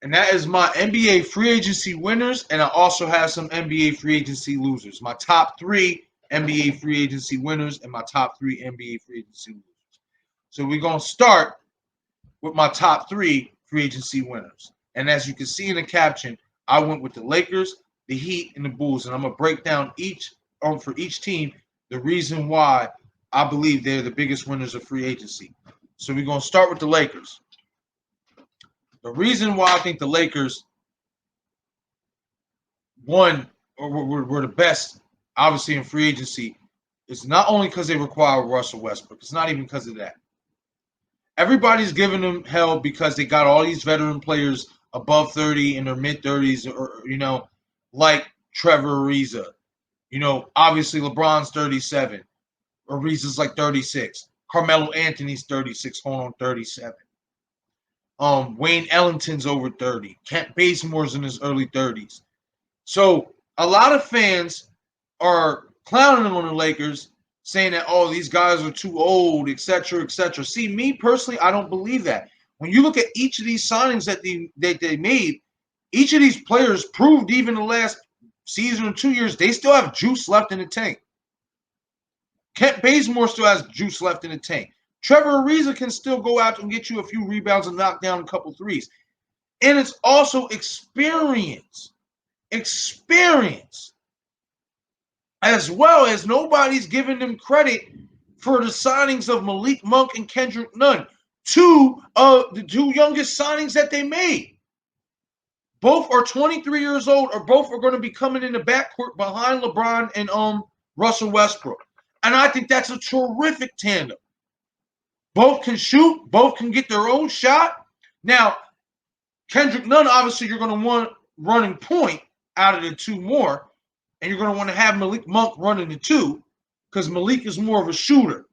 And that is my NBA free agency winners, and I also have some NBA free agency losers. My top 3 NBA free agency winners and my top 3 NBA free agency losers. So we're going to start with my top 3 free agency winners. And as you can see in the caption, I went with the Lakers, the Heat, and the Bulls. And I'm going to break down each for each team the reason why I believe they're the biggest winners of free agency. So we're going to start with the Lakers. The reason why I think the Lakers won or were the best, obviously, in free agency is not only because they require Russell Westbrook. It's not even because of that. Everybody's giving them hell because they got all these veteran players above 30 in their mid-30s, or like Trevor Ariza. Obviously LeBron's 37. Ariza's like 36. Carmelo Anthony's 36, going on 37. Wayne Ellington's over 30. Kent Bazemore's in his early 30s. So a lot of fans are clowning on the Lakers, saying that, oh, these guys are too old, et cetera, et cetera. See, me personally, I don't believe that. When you look at each of these signings that they made, each of these players proved even the last season or 2 years, they still have juice left in the tank. Kent Bazemore still has juice left in the tank. Trevor Ariza can still go out and get you a few rebounds and knock down a couple threes. And it's also experience. Experience. As well as nobody's giving them credit for the signings of Malik Monk and Kendrick Nunn. Two of the 2 youngest signings that they made. Both are 23 years old, or both are going to be coming in the backcourt behind LeBron and Russell Westbrook. And I think that's a terrific tandem. Both can shoot. Both can get their own shot. Now, Kendrick Nunn, obviously, you're going to want running point out of the 2 more. And you're going to want to have Malik Monk running the 2 because Malik is more of a shooter.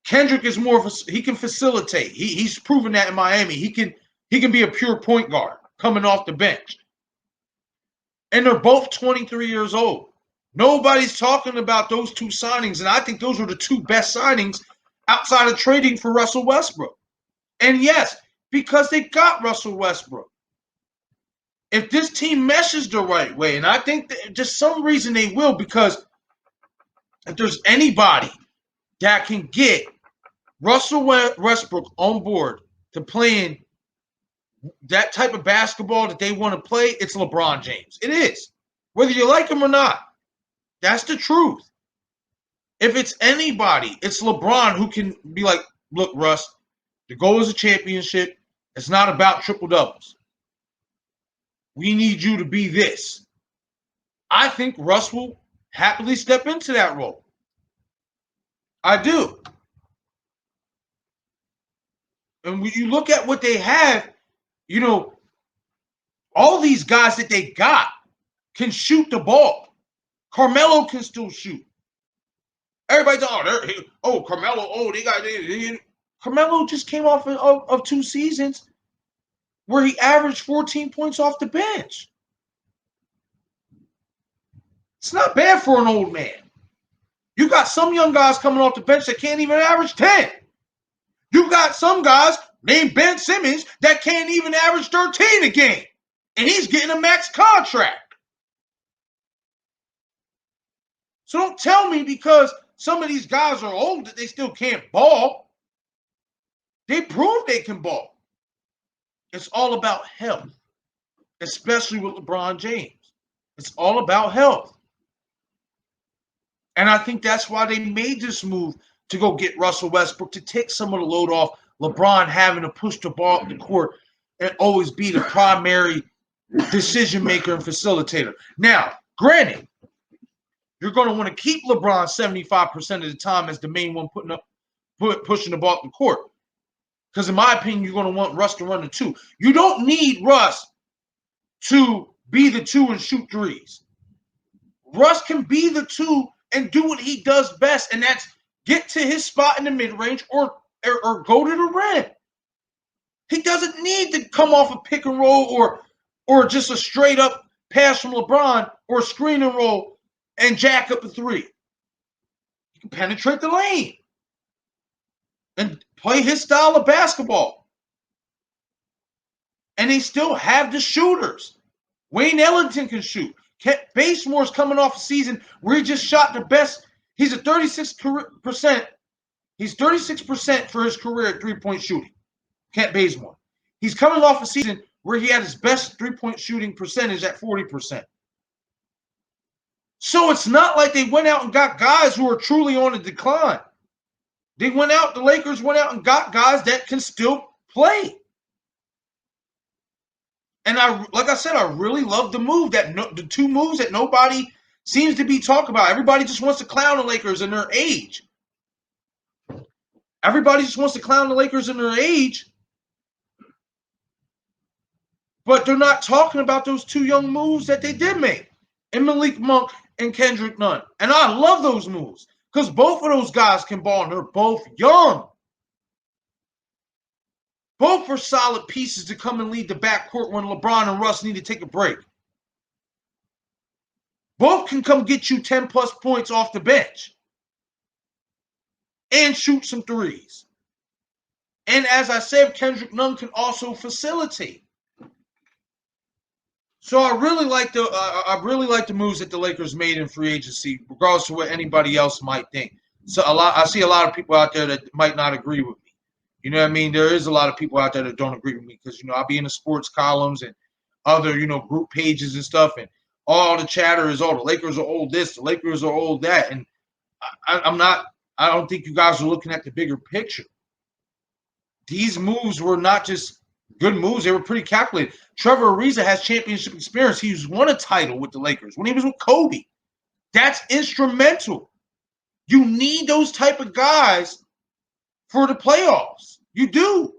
Kendrick is more of he can facilitate. He's proven that in Miami. He can be a pure point guard coming off the bench. And they're both 23 years old. Nobody's talking about those 2 signings, and I think those are the 2 best signings outside of trading for Russell Westbrook. And yes, because they got Russell Westbrook. If this team meshes the right way, and I think that just some reason they will, because if there's anybody that can get Russell Westbrook on board to playing that type of basketball that they want to play, it's LeBron James. It is. Whether you like him or not. That's the truth. If it's anybody, it's LeBron who can be like, look, Russ, the goal is a championship. It's not about triple doubles. We need you to be this. I think Russ will happily step into that role. I do. And when you look at what they have, all these guys that they got can shoot the ball. Carmelo can still shoot. Everybody's Carmelo, they got Carmelo just came off of 2 seasons where he averaged 14 points off the bench. It's not bad for an old man. You got some young guys coming off the bench that can't even average 10. You got some guys named Ben Simmons that can't even average 13 a game. And he's getting a max contract. So don't tell me because some of these guys are old that they still can't ball. They prove they can ball. It's all about health, especially with LeBron James. It's all about health. And I think that's why they made this move to go get Russell Westbrook, to take some of the load off LeBron having to push the ball up the court and always be the primary decision maker and facilitator. Now, granted, you're going to want to keep LeBron 75% of the time as the main one pushing the ball up the court. Because in my opinion, you're going to want Russ to run the 2. You don't need Russ to be the 2 and shoot threes. Russ can be the 2 and do what he does best, and that's get to his spot in the mid-range or go to the rim. He doesn't need to come off a pick and roll or just a straight-up pass from LeBron or a screen and roll and jack up a 3. He can penetrate the lane and play his style of basketball. And they still have the shooters. Wayne Ellington can shoot. Basemore's coming off a season where he just shot the best. He's a 36%. He's 36% for his career at three-point shooting. Kent Bazemore. He's coming off a season where he had his best three-point shooting percentage at 40%. So it's not like they went out and got guys who are truly on a decline. The Lakers went out and got guys that can still play. And like I said, I really love the move the two moves that nobody seems to be talking about. Everybody just wants to clown the Lakers in their age. Everybody just wants to clown the Lakers in their age. But they're not talking about those two young moves that they did make. And Malik Monk and Kendrick Nunn. And I love those moves. Because both of those guys can ball and they're both young. Both are solid pieces to come and lead the backcourt when LeBron and Russ need to take a break. Both can come get you 10-plus points off the bench. And shoot some threes. And as I said, Kendrick Nunn can also facilitate. So I really like the moves that the Lakers made in free agency, regardless of what anybody else might think. So I see a lot of people out there that might not agree with me. You know what I mean? There is a lot of people out there that don't agree with me because, I'll be in the sports columns and other, group pages and stuff, and all the chatter is, the Lakers are old this, the Lakers are old that. And I don't think you guys are looking at the bigger picture. These moves were not just good moves. They were pretty calculated. Trevor Ariza has championship experience. He's won a title with the Lakers when he was with Kobe. That's instrumental. You need those type of guys for the playoffs. You do.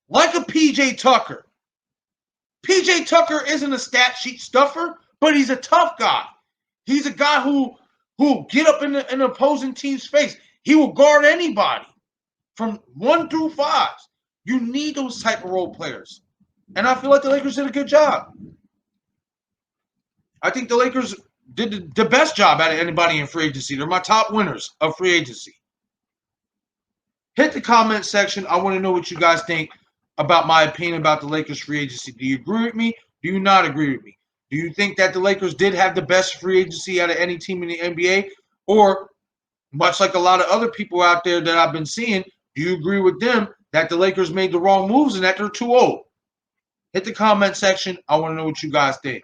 Like a PJ Tucker. PJ Tucker isn't a stat sheet stuffer, but he's a tough guy. He's a guy who will get up in an opposing team's face. He will guard anybody from 1 through 5. You need those type of role players. And I feel like the Lakers did a good job. I think the Lakers did the best job out of anybody in free agency. They're my top winners of free agency. Hit the comment section. I want to know what you guys think about my opinion about the Lakers free agency. Do you agree with me? Do you not agree with me? Do you think that the Lakers did have the best free agency out of any team in the NBA? Or, much like a lot of other people out there that I've been seeing, do you agree with them that the Lakers made the wrong moves and that they're too old? Hit the comment section. I want to know what you guys think.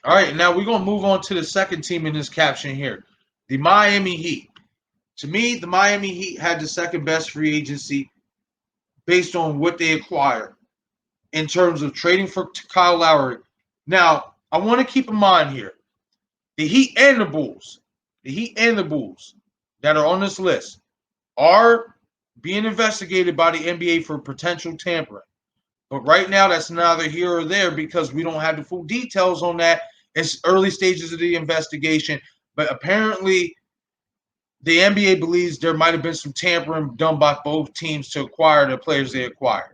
All right, now we're going to move on to the second team in this caption here, the Miami Heat. To me, the Miami Heat had the second best free agency based on what they acquired in terms of trading for Kyle Lowry. Now, I want to keep in mind here, the Heat and the Bulls that are on this list are being investigated by the NBA for potential tampering. But right now, that's neither here or there because we don't have the full details on that. It's early stages of the investigation. But apparently, the NBA believes there might have been some tampering done by both teams to acquire the players they acquired.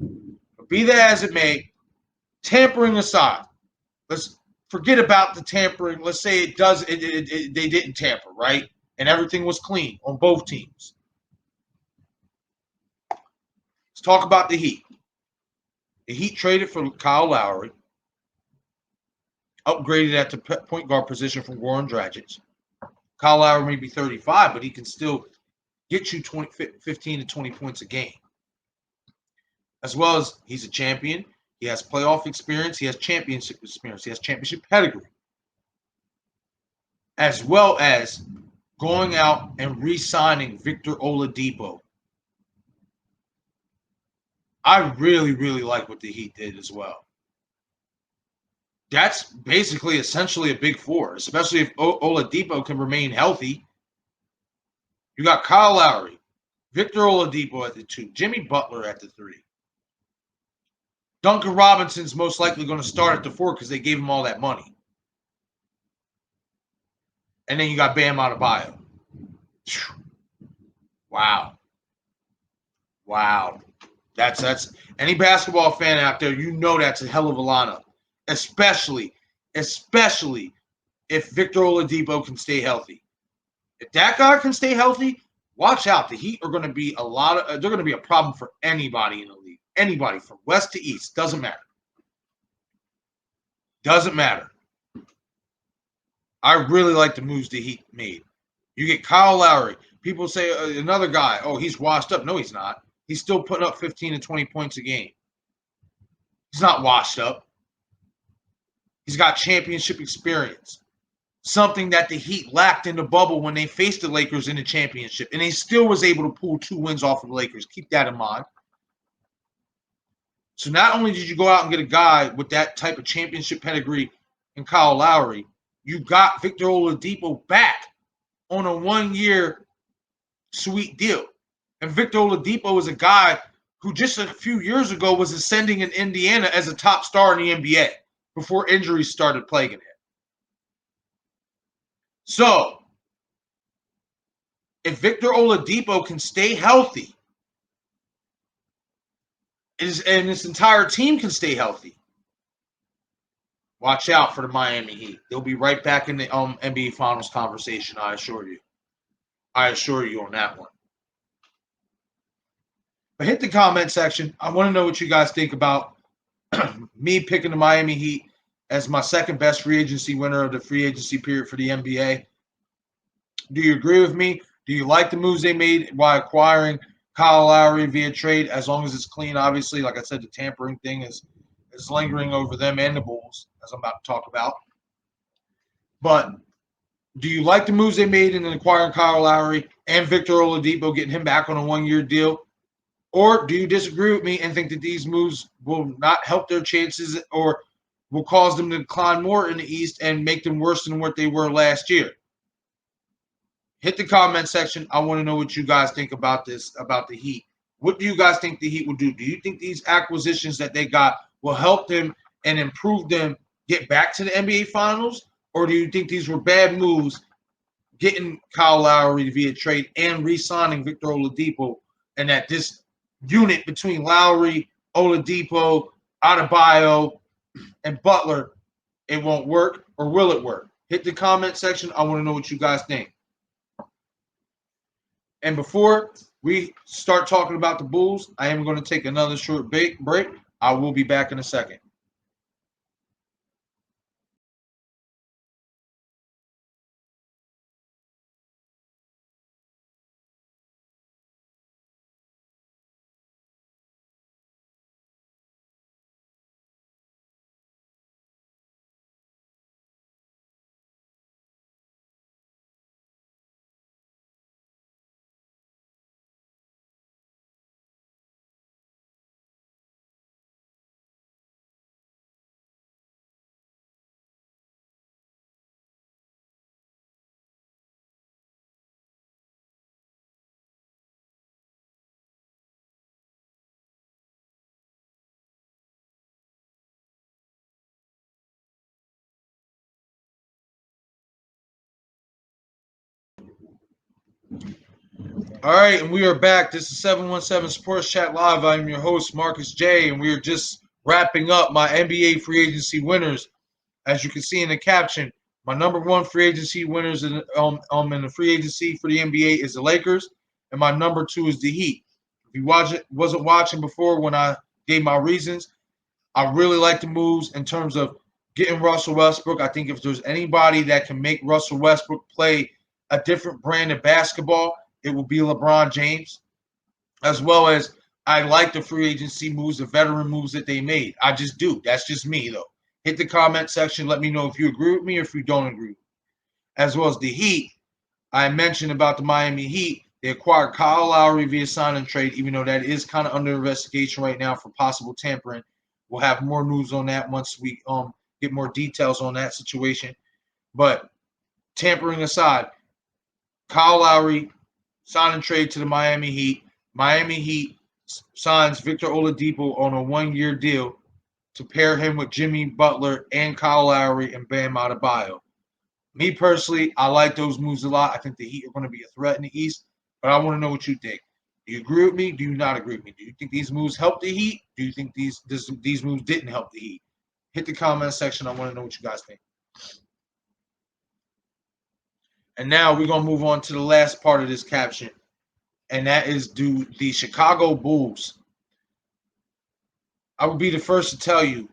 But be that as it may, tampering aside, let's forget about the tampering. Let's say they didn't tamper, right? And everything was clean on both teams. Let's talk about the Heat. The Heat traded for Kyle Lowry, upgraded at the point guard position from Goran Dragic. Kyle Lowry may be 35, but he can still get you 15 to 20 points a game. As well as he's a champion. He has playoff experience. He has championship experience. He has championship pedigree. As well as going out and re-signing Victor Oladipo. I really, really like what the Heat did as well. That's basically essentially a big four, especially if Oladipo can remain healthy. You got Kyle Lowry, Victor Oladipo at the 2, Jimmy Butler at the 3. Duncan Robinson's most likely going to start at the 4 because they gave him all that money. And then you got Bam Adebayo. Wow. That's any basketball fan out there, you know that's a hell of a lineup. especially if Victor Oladipo can stay healthy. If that guy can stay healthy, watch out. The Heat are going to be they're going to be a problem for anybody in the league. Anybody from west to east, doesn't matter. Doesn't matter. I really like the moves the Heat made. You get Kyle Lowry. People say another guy, oh, he's washed up. No, he's not. He's still putting up 15 to 20 points a game. He's not washed up. He's got championship experience. Something that the Heat lacked in the bubble when they faced the Lakers in the championship. And he still was able to pull 2 wins off of the Lakers. Keep that in mind. So not only did you go out and get a guy with that type of championship pedigree in Kyle Lowry, you got Victor Oladipo back on a 1-year sweet deal. And Victor Oladipo is a guy who just a few years ago was ascending in Indiana as a top star in the NBA before injuries started plaguing him. So, if Victor Oladipo can stay healthy, and this entire team can stay healthy, watch out for the Miami Heat. They'll be right back in the NBA Finals conversation, I assure you. I assure you on that one. But hit the comment section. I want to know what you guys think about me picking the Miami Heat as my second best free agency winner of the free agency period for the NBA. Do you agree with me? Do you like the moves they made while acquiring Kyle Lowry via trade, as long as it's clean? Obviously, like I said, the tampering thing is lingering over them and the Bulls, as I'm about to talk about. But do you like the moves they made in acquiring Kyle Lowry and Victor Oladipo, getting him back on a 1-year deal? Or do you disagree with me and think that these moves will not help their chances or will cause them to decline more in the East and make them worse than what they were last year? Hit the comment section. I want to know what you guys think about this, about the Heat. What do you guys think the Heat will do? Do you think these acquisitions that they got will help them and improve them get back to the NBA Finals? Or do you think these were bad moves, getting Kyle Lowry via trade and re-signing Victor Oladipo, and that this unit between Lowry, Oladipo, Adebayo, and Butler, it won't work? Or will it work? Hit the comment section. I want to know what you guys think. And before we start talking about the Bulls, I am going to take another short break. I will be back in a second. All right, and we are back. This is 717 Sports Chat Live. I'm your host, Marcus J., and we are just wrapping up my NBA free agency winners. As you can see in the caption, my number one free agency winners in the free agency for the NBA is the Lakers, and my number 2 is the Heat. If you wasn't watching before when I gave my reasons, I really like the moves in terms of getting Russell Westbrook. I think if there's anybody that can make Russell Westbrook play a different brand of basketball, it will be LeBron James, as well as I like the free agency moves, the veteran moves that they made. I just do. That's just me, though. Hit the comment section. Let me know if you agree with me or if you don't agree with me. As well as the Heat, I mentioned about the Miami Heat. They acquired Kyle Lowry via sign and trade, even though that is kind of under investigation right now for possible tampering. We'll have more news on that once we get more details on that situation. But tampering aside, Kyle Lowry, sign and trade to the Miami Heat. Miami Heat signs Victor Oladipo on a 1-year deal to pair him with Jimmy Butler and Kyle Lowry and Bam Adebayo. Me personally, I like those moves a lot. I think the Heat are going to be a threat in the East, but I want to know what you think. Do you agree with me? Do you not agree with me? Do you think these moves help the Heat? Do you think these moves didn't help the Heat? Hit the comment section. I want to know what you guys think. And now we're going to move on to the last part of this caption. And that is, do the Chicago Bulls. I would be the first to tell you,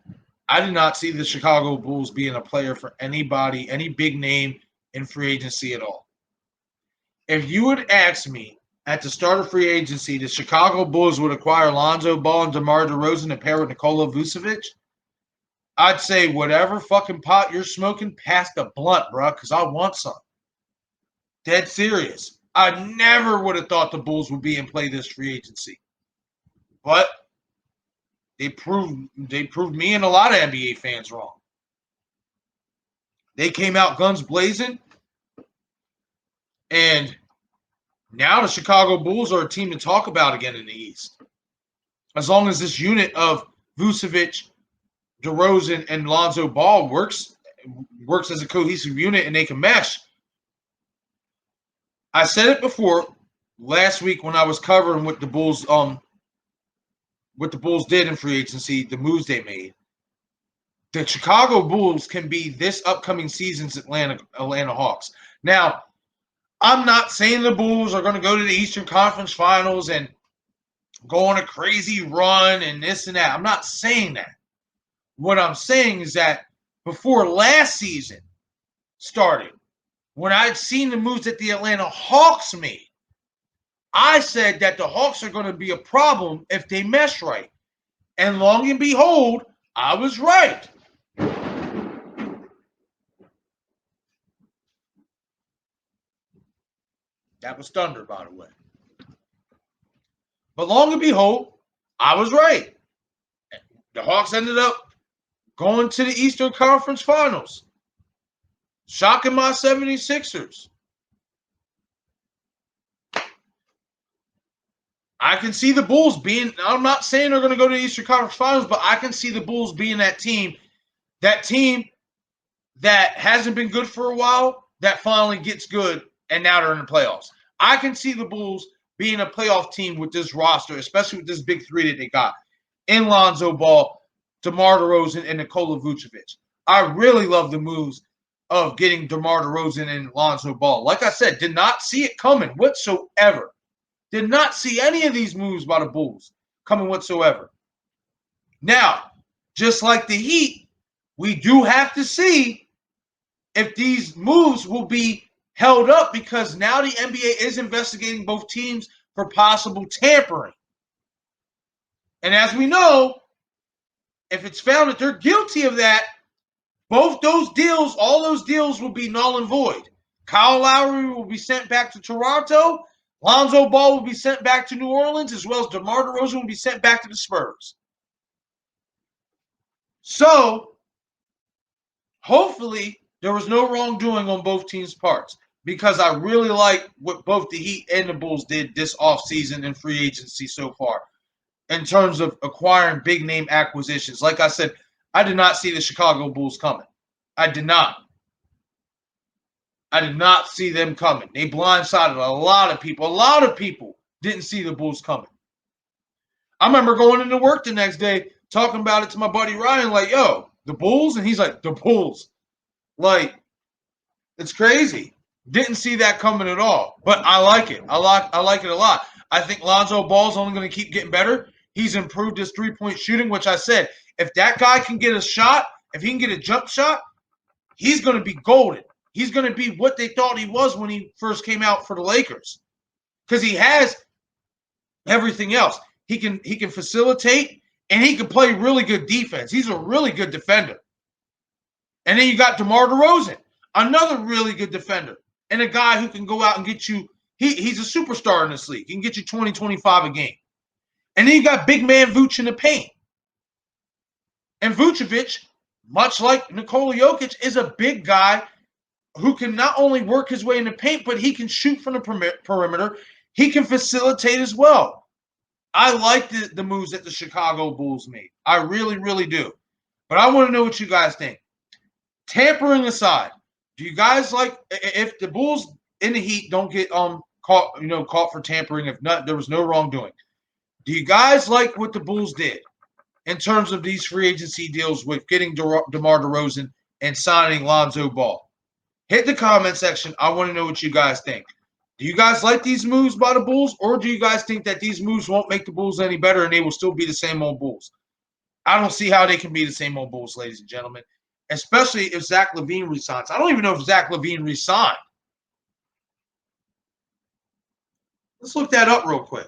I did not see the Chicago Bulls being a player for anybody, any big name in free agency at all. If you would ask me at the start of free agency, the Chicago Bulls would acquire Lonzo Ball and DeMar DeRozan to pair with Nikola Vucevic, I'd say whatever fucking pot you're smoking, pass the blunt, bro, because I want some. Dead serious. I never would have thought the Bulls would be in play this free agency. But they proved me and a lot of NBA fans wrong. They came out guns blazing, and now the Chicago Bulls are a team to talk about again in the East. As long as this unit of Vucevic, DeRozan, and Lonzo Ball works as a cohesive unit and they can mesh. I said it before last week when I was covering what the Bulls did in free agency, the moves they made. The Chicago Bulls can be this upcoming season's Atlanta Hawks. Now, I'm not saying the Bulls are going to go to the Eastern Conference Finals and go on a crazy run and this and that. I'm not saying that. What I'm saying is that before last season started, when I had seen the moves that the Atlanta Hawks made, I said that the Hawks are going to be a problem if they mesh right. And long and behold, I was right. That was thunder, by the way. But long and behold, I was right. The Hawks ended up going to the Eastern Conference Finals, shocking my 76ers. I can see the Bulls being, I'm not saying they're going to go to the Eastern Conference Finals, but I can see the Bulls being that team that hasn't been good for a while, that finally gets good, and now they're in the playoffs. I can see the Bulls being a playoff team with this roster, especially with this big three that they got in Lonzo Ball, DeMar DeRozan, and Nikola Vucevic. I really love the moves of getting DeMar DeRozan and Lonzo Ball. Like I said, did not see it coming whatsoever. Did not see any of these moves by the Bulls coming whatsoever. Now, just like the Heat, we do have to see if these moves will be held up, because now the NBA is investigating both teams for possible tampering. And as we know, if it's found that they're guilty of that, both those deals, all those deals will be null and void. Kyle Lowry will be sent back to Toronto. Lonzo Ball will be sent back to New Orleans, as well as DeMar DeRozan will be sent back to the Spurs. So, hopefully, there was no wrongdoing on both teams' parts, because I really like what both the Heat and the Bulls did this offseason in free agency so far in terms of acquiring big-name acquisitions. Like I said, I did not see the Chicago Bulls coming. I did not. I did not see them coming. They blindsided a lot of people. A lot of people didn't see the Bulls coming. I remember going into work the next day talking about it to my buddy Ryan, like, yo, the Bulls? And he's like, the Bulls. Like, it's crazy. Didn't see that coming at all. But I like it. I like it a lot. I think Lonzo Ball's only going to keep getting better. He's improved his three-point shooting, which I said, if that guy can get a shot, if he can get a jump shot, he's going to be golden. He's going to be what they thought he was when he first came out for the Lakers, because he has everything else. He can facilitate, and he can play really good defense. He's a really good defender. And then you got DeMar DeRozan, another really good defender, and a guy who can go out and get you. He's a superstar in this league. He can get you 20, 25 a game. And then you got big man Vooch in the paint. And Vucevic, much like Nikola Jokic, is a big guy who can not only work his way in the paint, but he can shoot from the perimeter. He can facilitate as well. I like the moves that the Chicago Bulls made. I really, really do. But I want to know what you guys think. Tampering aside, do you guys like, if the Bulls in the Heat don't get caught for tampering, if not, there was no wrongdoing, do you guys like what the Bulls did in terms of these free agency deals with getting DeMar DeRozan and signing Lonzo Ball? Hit the comment section. I want to know what you guys think. Do you guys like these moves by the Bulls, or do you guys think that these moves won't make the Bulls any better and they will still be the same old Bulls? I don't see how they can be the same old Bulls, ladies and gentlemen, especially if Zach LaVine resigns. I don't even know if Zach LaVine resigned. Let's look that up real quick.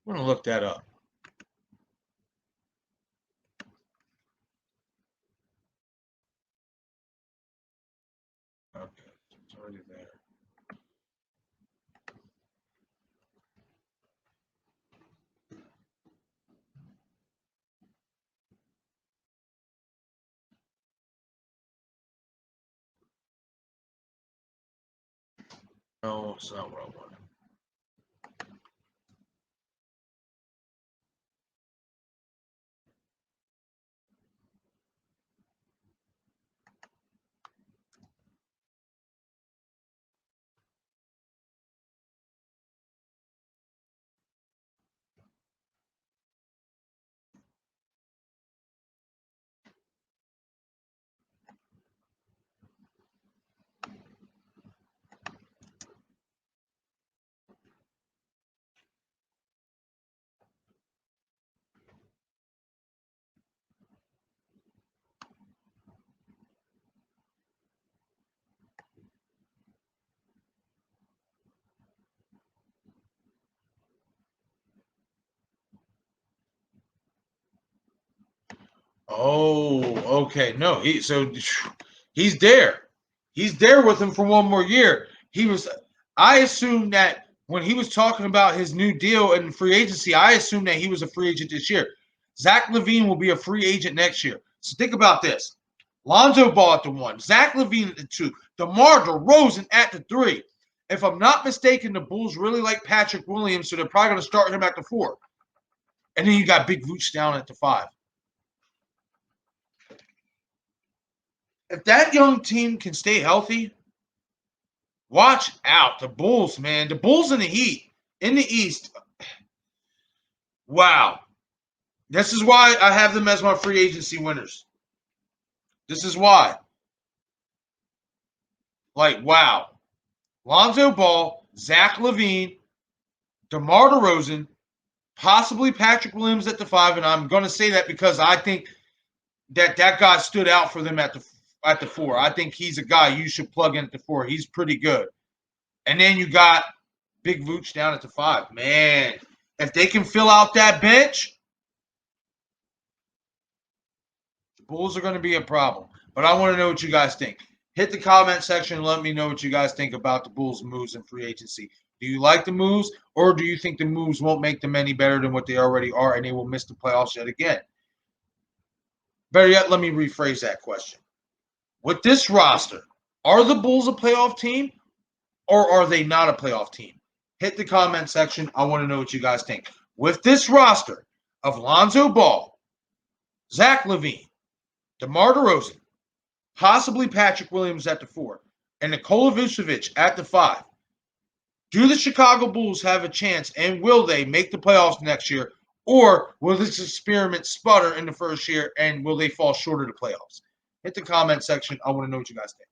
I'm going to look that up. Okay, it's already there. No, it's not what I wanted. Oh, okay. No, he's there. He's there with him for one more year. I assumed that when he was talking about his new deal and free agency, I assumed that he was a free agent this year. Zach LaVine will be a free agent next year. So think about this. Lonzo Ball at the 1, Zach LaVine at the 2, DeMar DeRozan at the 3. If I'm not mistaken, the Bulls really like Patrick Williams, so they're probably going to start him at the 4. And then you got Big Vooch down at the 5. If that young team can stay healthy, watch out. The Bulls, man. The Bulls in the Heat, in the East. Wow. This is why I have them as my free agency winners. This is why. Like, wow. Lonzo Ball, Zach LaVine, DeMar DeRozan, possibly Patrick Williams at the 5, and I'm going to say that because I think that guy stood out for them at the 4. I think he's a guy you should plug in at the 4. He's pretty good. And then you got Big Vooch down at the 5. Man, if they can fill out that bench, the Bulls are going to be a problem. But I want to know what you guys think. Hit the comment section and let me know what you guys think about the Bulls' moves in free agency. Do you like the moves, or do you think the moves won't make them any better than what they already are and they will miss the playoffs yet again? Better yet, let me rephrase that question. With this roster, are the Bulls a playoff team, or are they not a playoff team? Hit the comment section. I want to know what you guys think. With this roster of Lonzo Ball, Zach LaVine, DeMar DeRozan, possibly Patrick Williams at the 4, and Nikola Vucevic at the 5, do the Chicago Bulls have a chance, and will they make the playoffs next year, or will this experiment sputter in the first year, and will they fall short of the playoffs? Hit the comment section. I want to know what you guys think.